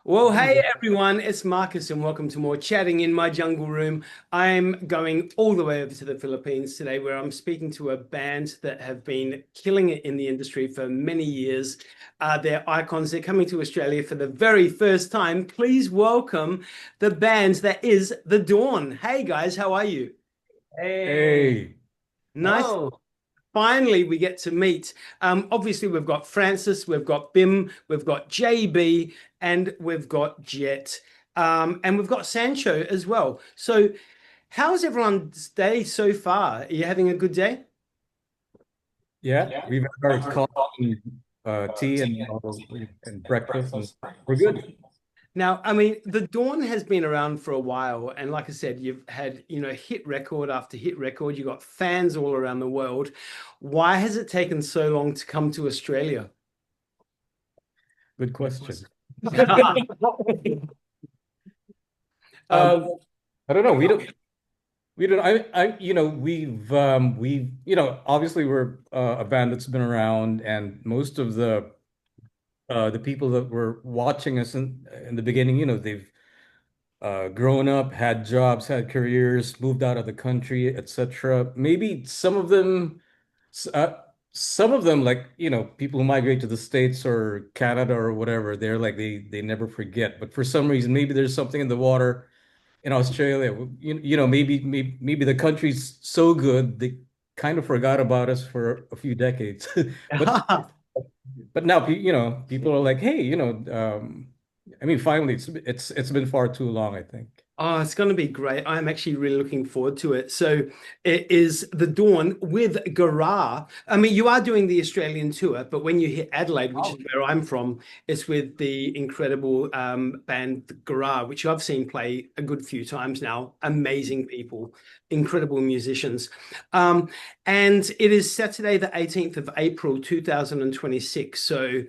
Well, hey everyone, it's Marcus and welcome to more chatting in my jungle room. I'm going all the way over to the Philippines today where I'm speaking to a band that have been killing it in the industry for many years. They're icons. They're coming to Australia for the very first time. Please welcome the band that is The Dawn. Hey guys, how are you? Hey, Hey, Nice. hello. Finally, we get to meet. Obviously, we've got Francis, we've got Bim, we've got JB, and we've got Jett, and we've got Sancho as well. So, how's everyone's day so far? Are you having a good day? yeah, we've had our coffee, tea, and and breakfast, and we're good. Now, I mean, the Dawn has been around for a while, and like I said, you've had, hit record after hit record. You've got fans all around the world. Why has it taken so long to come to Australia? Good question. Um, Um, I don't know. We don't. Obviously we're a band that's been around, and most of the people that were watching us in the beginning, they've grown up, had jobs, had careers, moved out of the country, etc. Maybe s- uh, some of them, like people who migrate to the States or Canada or whatever, they're like they never forget. But for some reason, maybe there's something in the water in Australia. Maybe the country's so good they kind of forgot about us for a few decades. But but now people are like, hey, I mean, finally, it's been far too long, I think. Oh, it's going to be great. I'm actually really looking forward to it. So it is the Dawn with Garra. I mean, you are doing the Australian tour, but when you hit Adelaide, which is where I'm from, it's with the incredible band Garra, which I've seen play a good few times now. Amazing people, incredible musicians. Um, and it is Saturday, the 18th of April, 2026. So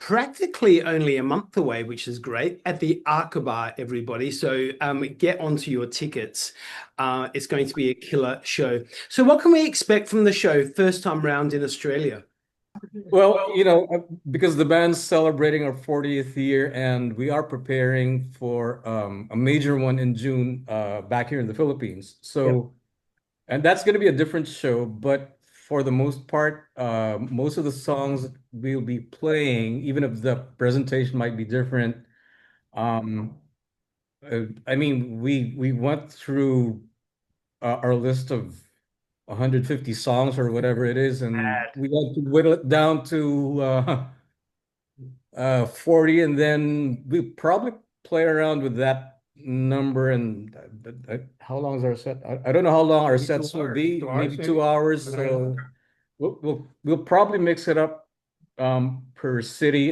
practically only a month away, which is great, at the Arkaba, everybody. So get onto your tickets. It's going to be a killer show. So what can we expect from the show first time round in Australia? Well, because the band's celebrating our 40th year and we are preparing for a major one in June back here in the Philippines. Yep. And that's going to be a different show, but for the most part, most of the songs we'll be playing, even if the presentation might be different. Um, I mean, we went through our list of 150 songs or whatever it is, and we had to whittle it down to 40, and then we probably play around with that number. And how long is our set? I don't know how long our Maybe sets will 2 hours. be. 2 hours, Maybe maybe. 2 hours. Something like So we'll probably mix it up per city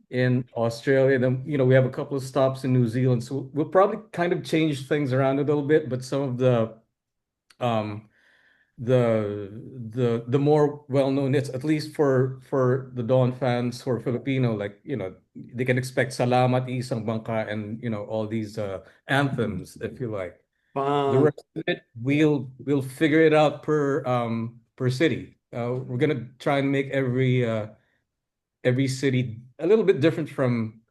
in Australia. Then we have a couple of stops in New Zealand, so we'll probably kind of change things around a little bit. But some of um the more well-known hits, at least for the Dawn fans who are Filipino, like they can expect Salamat, Isang Bangka, and all these anthems, if you like. The Fun. rest of it, we'll figure it out per city. We're gonna try and make every city a little bit different from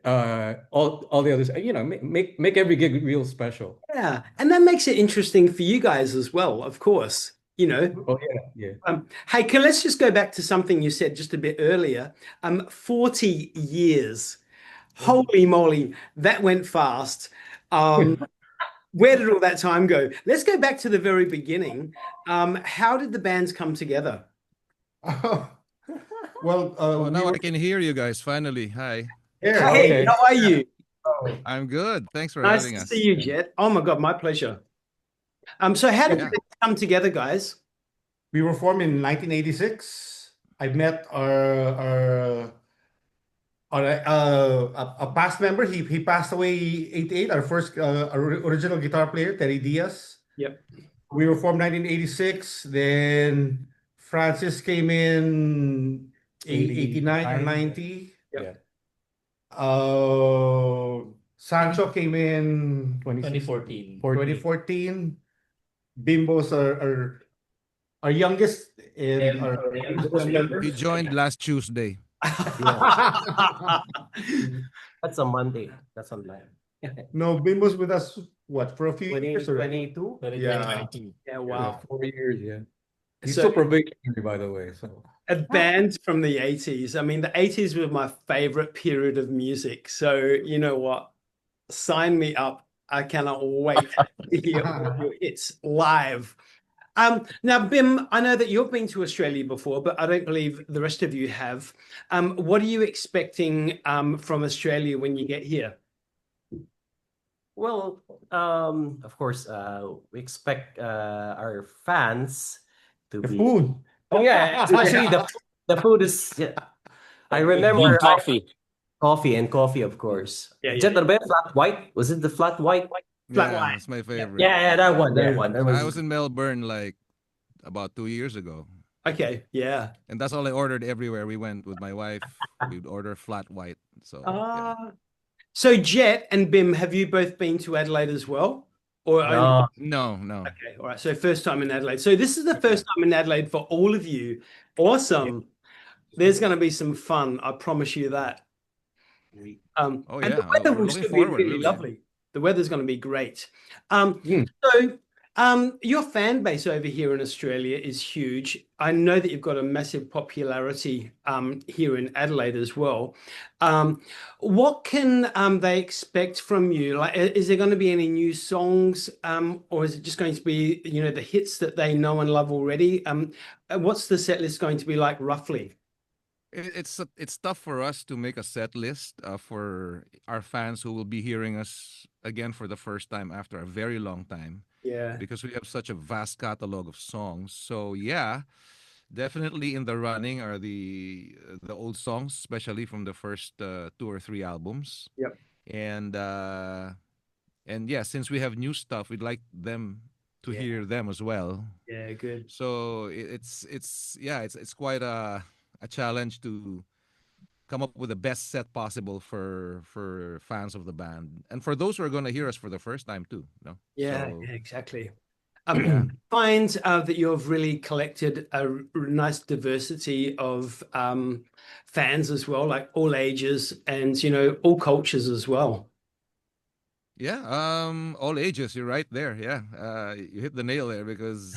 all the others. Make every gig real special. Yeah. And that makes it interesting for you guys as well, of course. Oh yeah, yeah. Hey, let's just go back to something you said just a bit earlier. 40 years. Holy moly, that went fast. Um, Where did all that time go? Let's go back to the very beginning. How did the bands come together? Well, Oh, we now were I can hear you guys finally. Hi. here. Hey, Okay. how are you? Oh, I'm good. Thanks for Nice having to see us. you, Jet. Oh my God, my pleasure. So how did the Yeah. bands come together, guys? we were formed in 1986. I met a past member. He passed away 88. Our first original guitar player, Terry Diaz. Yep. We were formed 1986. Then Francis came in 89 or 89. 90. Yeah. Yep. Sancho came in 2014. 2014. Bimbo's our youngest and our And newest member. He joined last Tuesday. That's a Monday. That's a lie. No, Bim was with us, what, for a few years? Or... 2022? Yeah. Yeah, wow. 4 years, yeah. He's So still probationary, by the way. So a band from the 80s. I mean, the 80s were my favorite period of music. So you know what? Sign me up. I cannot wait to hear all your hits live. Now, Bim, I know that you've been to Australia before, but I don't believe the rest of you have. What are you expecting from Australia when you get here? Well, of course, we expect our fans to The be. food. Oh yeah, especially the food is. Yeah. I remember coffee, of course. Yeah, Jett, ano ba yun? Flat white? Was it the flat white? Flat Yeah, white. it's my favorite. Yeah, that one. That I was was. in Melbourne like about 2 years ago, Okay, yeah. and that's all I ordered everywhere we went with my wife. We'd order flat white. So yeah. So Jett and Bim, have you both been to Adelaide as well? Or only? No, no. Okay, all right. So first time in Adelaide. So this is the first time in Adelaide for all of you. Awesome. There's going to be some fun. I promise you that. Oh And yeah, the weather will looking still be forward, really really. lovely. The weather's going to be great. Mm. So your fan base over here in Australia is huge. I know that you've got a massive popularity here in Adelaide as well. What can they expect from you? Like, is there going to be any new songs, or is it just going to be, you know, the hits that they know and love already? What's the set list going to be like roughly? It's tough for us to make a set list for our fans who will be hearing us again for the first time after a very long time, Yeah. because we have such a vast catalog of songs. So yeah, definitely in the running are the old songs, especially from the first 2 or 3 albums. Yep. And yeah, since we have new stuff, we'd like them to Yeah. hear them as well. Yeah, good. So it's quite a challenge to come up with the best set possible for fans of the band and for those who are going to hear us for the first time too. No, Yeah, so yeah, exactly. yeah. Find that you've really collected a nice diversity of fans as well, like all ages and, you know, all cultures as well. Yeah, all ages. You're right there. Yeah, you hit the nail there because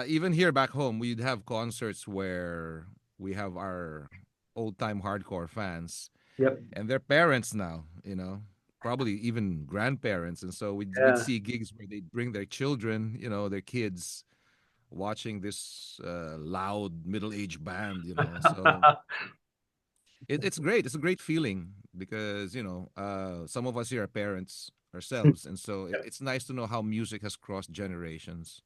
even here back home, we'd have concerts where we have our old time hardcore fans Yep. and their parents now, probably even grandparents. And so we'd Yeah. see gigs where they'd bring their children, their kids watching this loud middle-aged band, So it's great. It's a great feeling because, some of us here are parents ourselves. And so it's nice to know how music has crossed generations.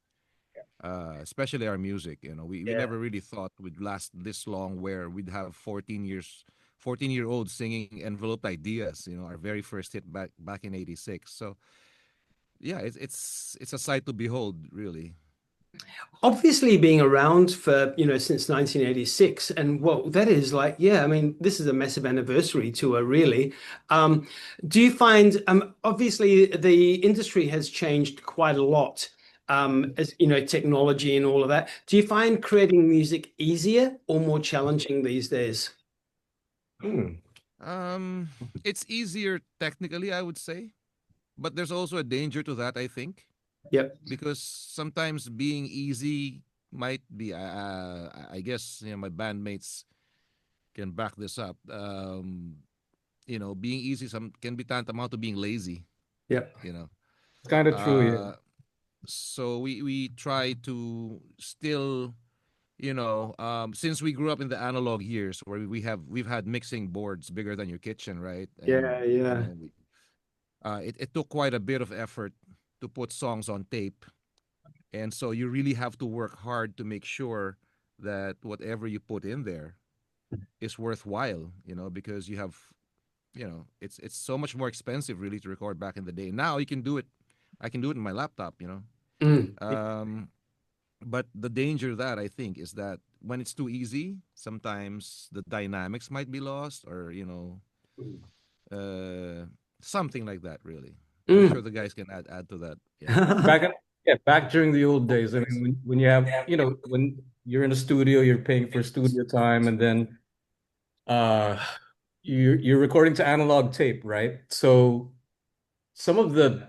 Especially our music, we Yeah. never really thought we'd last this long where we'd have 14-year-olds singing Enveloped Ideas, our very first hit back in 86. So yeah, it's a sight to behold, really. Obviously being around for, you know, since 1986, and well, that is like, yeah, I mean, this is a massive anniversary tour, really. Do you find, obviously the industry has changed quite a lot, as you know, technology and all of that. Do you find creating music easier or more challenging these days? It's easier technically, I would say, but there's also a danger to that, I think. Yep. Because sometimes being easy might be I guess my bandmates can back this up. Being easy can be tantamount to being lazy. Yep. it's kind of true. Yeah. So we try to still, since we grew up in the analog years where we've had mixing boards bigger than your kitchen, right? And, Yeah. it took quite a bit of effort to put songs on tape. And so you really have to work hard to make sure that whatever you put in there is worthwhile, because you have, it's so much more expensive really to record back in the day. Now you can do it. I can do it in my laptop, But the danger of that I think is that when it's too easy, sometimes the dynamics might be lost or, something like that really. I'm sure the guys can add to that. Yeah. Back during the old days. I mean, when you have, when you're in the studio, you're paying for studio time, and then uh, you're recording to analog tape, right? So some of the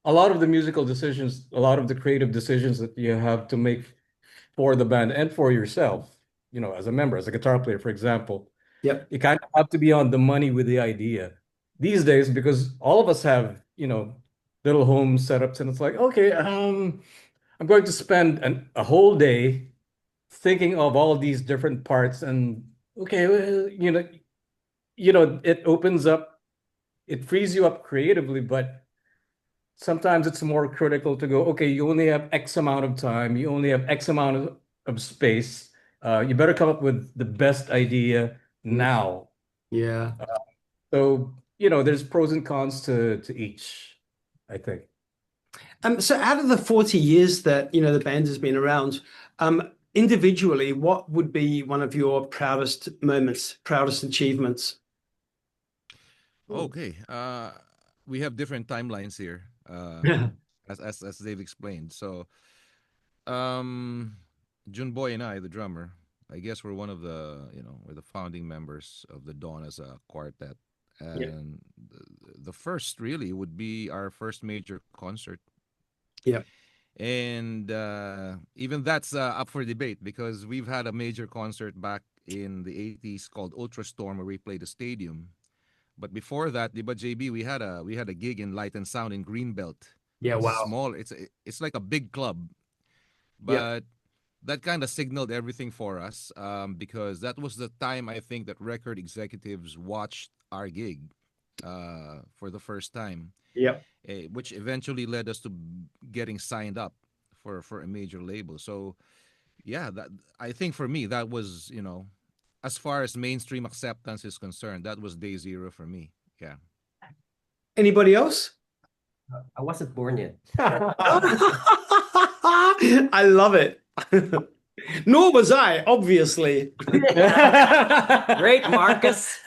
a lot of the musical decisions, a lot of the creative decisions that you have to make for the band and for yourself, as a member, as a guitar player, for example, Yep. you kind of have to be on the money with the idea these days because all of us have, little home setups, and it's like, okay, I'm going to spend a whole day thinking of all these different parts, and okay, well, it opens up, it frees you up creatively, but sometimes it's more critical to go, okay, you only have X amount of time, you only have X amount of space. You better come up with the best idea now. Yeah. So, there's pros and cons to each, I think. So out of the 40 years that, the band has been around, individually, what would be one of your proudest moments, proudest achievements? Okay. We have different timelines here, as they've explained. So, Junboy and I, the drummer, I guess we're one of we're the founding members of the Dawn as a quartet. Yeah. And the first really would be our first major concert. Yeah. And even that's up for debate because we've had a major concert back in the 80s called Ultra Storm where we played the stadium. But before that, diba JB, we had a gig in Light and Sound in Greenbelt. Yeah. It's Wow. small. It's like a big club, Yeah. but that kind of signaled everything for us because that was the time I think that record executives watched our gig for the first time, Yeah. which eventually led us to getting signed up for a major label. So yeah, that I think for me that was as far as mainstream acceptance is concerned, that was day zero for me. Yeah. Anybody else? I wasn't born yet. I love it. Nor was I, obviously. Great, Markus.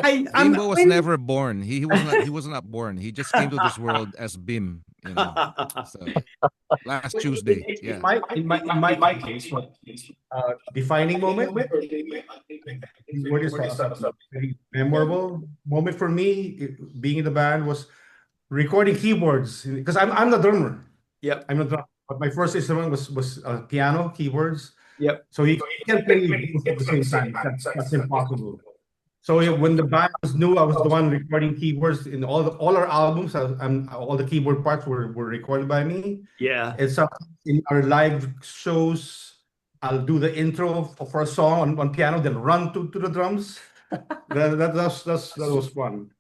Bimbo was never born. He was not born. He just came to this world as Bim. So last Tuesday. In Yeah. my case, defining moment, what is a very memorable moment for me, being in the band, was recording keyboards because I'm the drummer. Yep. I'm the drummer, but my first instrument was piano keyboards. Yep. So you can't play both at the same time. That's impossible. So when the band was new, I was the one recording keyboards in all our albums. All the keyboard parts were recorded by me. Yeah. And so in our live shows, I'll do the intro for a song on piano, then run to the drums. That was fun.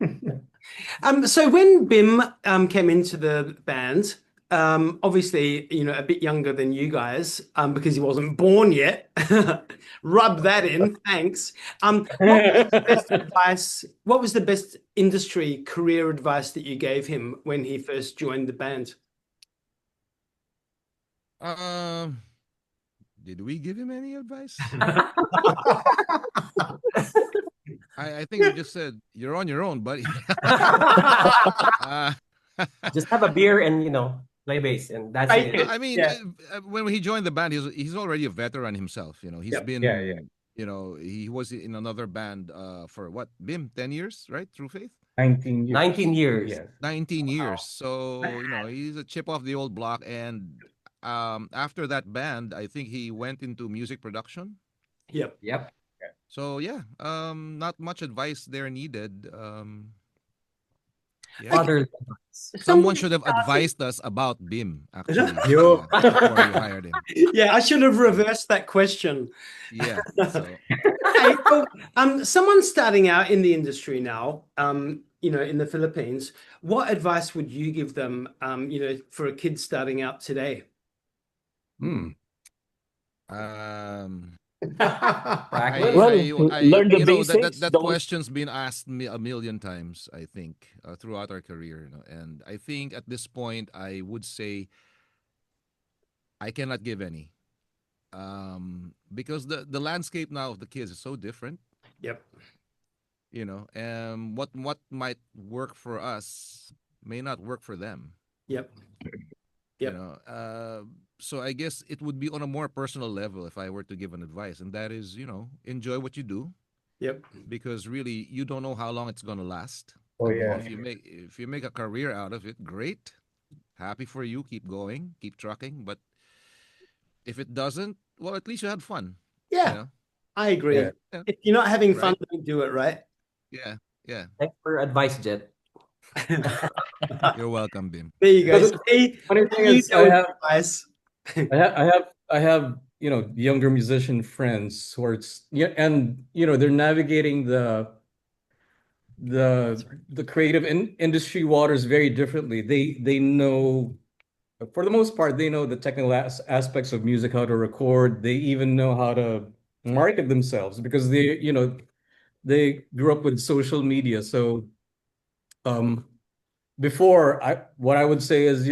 So when Bim came into the band, obviously, a bit younger than you guys, because he wasn't born yet. Rub that in, thanks. What was the best industry career advice that you gave him when he first joined the band? Did we give him any advice? I think we just said you're on your own, buddy. Just have a beer and play bass, and that's it. I mean, when he joined the band, he's already a veteran himself. He's been, he was in another band for what, Bim, 10 years, right? Through Faith? 19 years. 19 years. Yeah. 19 years. So, he's a chip off the old block. And after that band, I think he went into music production. Yep. So, yeah, not much advice there needed. Father, someone should have advised us about Bim, actually, before you hired him. Yeah, I should have reversed that question. Yeah. So. Hey, someone starting out in the industry now, in the Philippines, what advice would you give them, for a kid starting out today? Learn the basics. That question's been asked me a million times, I think, throughout our career. And I think at this point, I would say I cannot give any. Because the landscape now of the kids is so different. Yep. What might work for us may not work for them. Yep. So I guess it would be on a more personal level if I were to give an advice, and that is, enjoy what you do. Yep. because really you don't know how long it's gonna last. Oh, I mean, yeah. if you make a career out of it, great. Happy for you. Keep going. Keep trucking. But if it doesn't, well, at least you had fun. You Yeah, know. I agree. Yeah. Yeah. If you're not having fun, Right. don't do it, right? Yeah. Yeah. Thanks for your advice, Jett. You're welcome, Bim. There you go. Because See, funny thing you is, know it, guys. I have younger musician friends who are yeah, and they're navigating the creative industry waters very differently. They know, for the most part, they know the technical aspects of music, how to record. They even know how to market themselves because they grew up with social media. So um, before, what I would say is,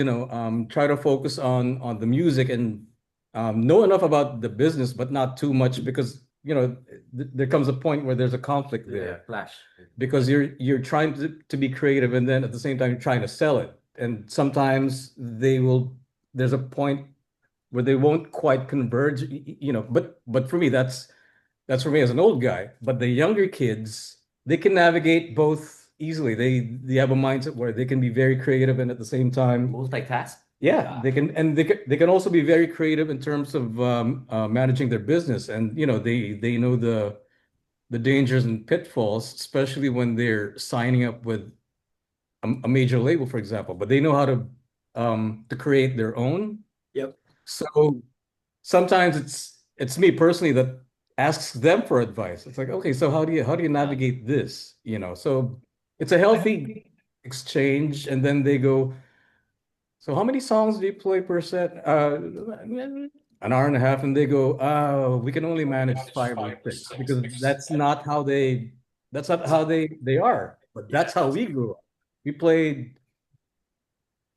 try to focus on the music and know enough about the business, but not too much because there comes a point where there's a conflict there Flash. because you're trying to be creative and then at the same time you're trying to sell it, and sometimes there's a point where they won't quite converge, but for me that's for me as an old guy. But the younger kids, they can navigate both easily. They have a mindset where they can be very creative and at the same time, Multitask. yeah, they can, and they can also be very creative in terms of managing their business, and they know the dangers and pitfalls, especially when they're signing up with a major label, for example. But they know how to create their own. Yep. So sometimes it's me personally that asks them for advice. It's like, okay, so how do you navigate this? So it's a healthy exchange, and then they go, so how many songs do you play per set? An hour and a half, and they go, oh, we can only manage 5 or 6 because that's not how they are. But that's how we grew up. We played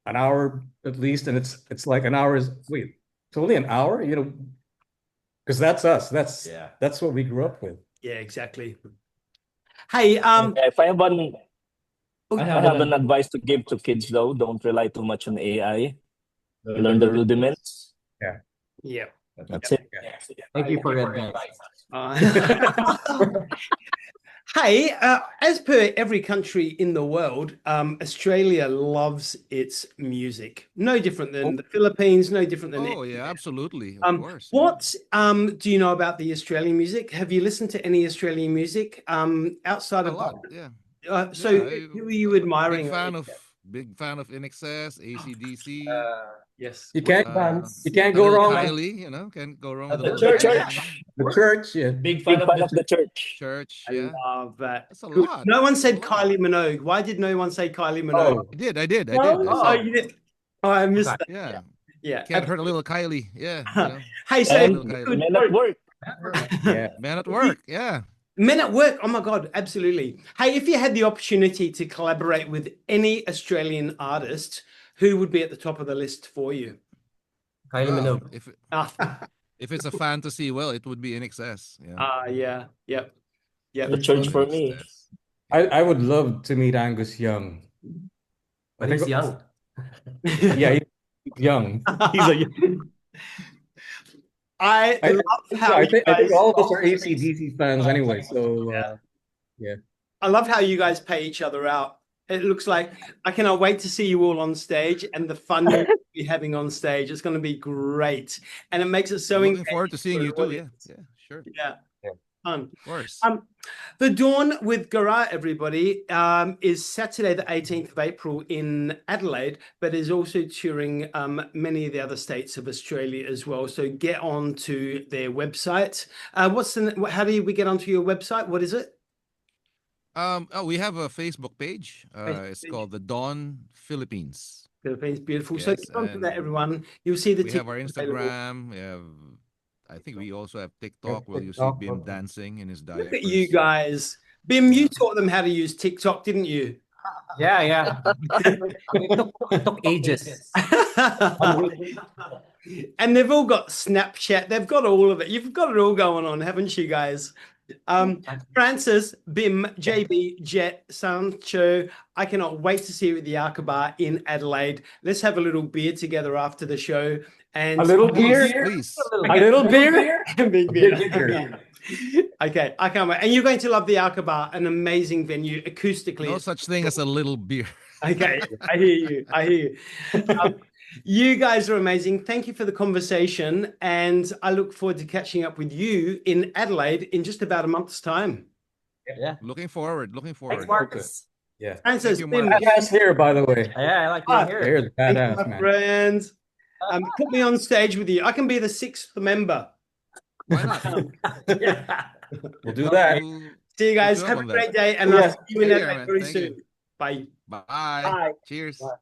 an hour at least, and it's like an hour is wait, it's only an hour, because that's us. That's what we grew up with. Yeah, exactly. Hey, If I have an oh, I have an advice to give to kids though, don't rely too much on AI. Learn the rudiments. yeah. That's it. Thank you for your advice. Hey, as per every country in the world, Australia loves its music. No different than the Philippines, no different than Oh yeah, absolutely. Of course. What do you know about the Australian music? Have you listened to any Australian music outside A of lot, yeah. so Yeah, who are you admiring? Big fan of INXS, AC/DC. Yes. You can't A go little wrong. Kylie, can't go wrong with a The little church. Kylie, The church, yeah. Big fan of the church. Church, I yeah. love that. That's a Good. lot. No one said That's a lot. Kylie Minogue. Why did no one say Kylie Minogue? I did. I Oh, said, you did. Oh, I missed that. yeah. Yeah. Can't hurt a little Kylie. Yeah. Hey, so And Kylie. men at work. Yeah. Man at work. Yeah. Men at work. Oh my God, absolutely. Hey, if you had the opportunity to collaborate with any Australian artist, who would be at the top of the list for you? Kylie Well, Minogue. if it's a fantasy, well, it would be INXS. Yeah. Yeah. Yep. Yep. The church for me. INXS. I would love to meet Angus Young. But he's young. Yeah, he's young. He's a young. I love how I think all of us are AC/DC fans anyway. So yeah. I love how you guys pay each other out. It looks like I cannot wait to see you all on stage and the fun you'll be having on stage. It's going to be great, and it makes it so Looking forward to seeing you too. Yeah. audience. Yeah. Sure. Yeah. Fun. Of course. The Dawn with Gara, everybody, is Saturday the 18th of April in Adelaide, but is also touring many of the other states of Australia as well. So get on to their website. How do we get onto your website? What is it? We have a Facebook page. It's page. called the Dawn Philippines. Philippines, beautiful. So Yes, get onto and that, everyone. You'll see the We have our tickets available. Instagram. I think we also have TikTok where you see TikTok. Bim dancing in his diapers. Look at you guys. Bim, you taught them how to use TikTok, didn't you? Yeah. It took ages. And they've all got Snapchat. They've got all of it. You've got it all going on, haven't you guys? Francis, Bim, JB, Jett, Sancho, I cannot wait to see you at the Arkaba in Adelaide. Let's have a little beer together after the show. And A little beer? Please. A little beer? Big beer. Okay, I can't wait. And you're going to love the Arkaba, an amazing venue acoustically. No such thing as a little beer. Okay, I hear you. I hear you. You guys are amazing. Thank you for the conversation. And I look forward to catching up with you in Adelaide in just about a month's time. Yeah. Looking forward. Thanks, Markus. Yeah. Francis, you, Bim, Markus. Badass hair, by the way. Yeah, I like being here. Hair's thank you, badass, my man. friends. Put me on stage with you. I can be the 6th member. Why not? Yeah. We'll do that. See you guys. Good job Have a on great that. day, and Yeah. I'll see you in Take care, Adelaide man. very Thank soon. you. Bye. Bye. Bye. Cheers. Bye.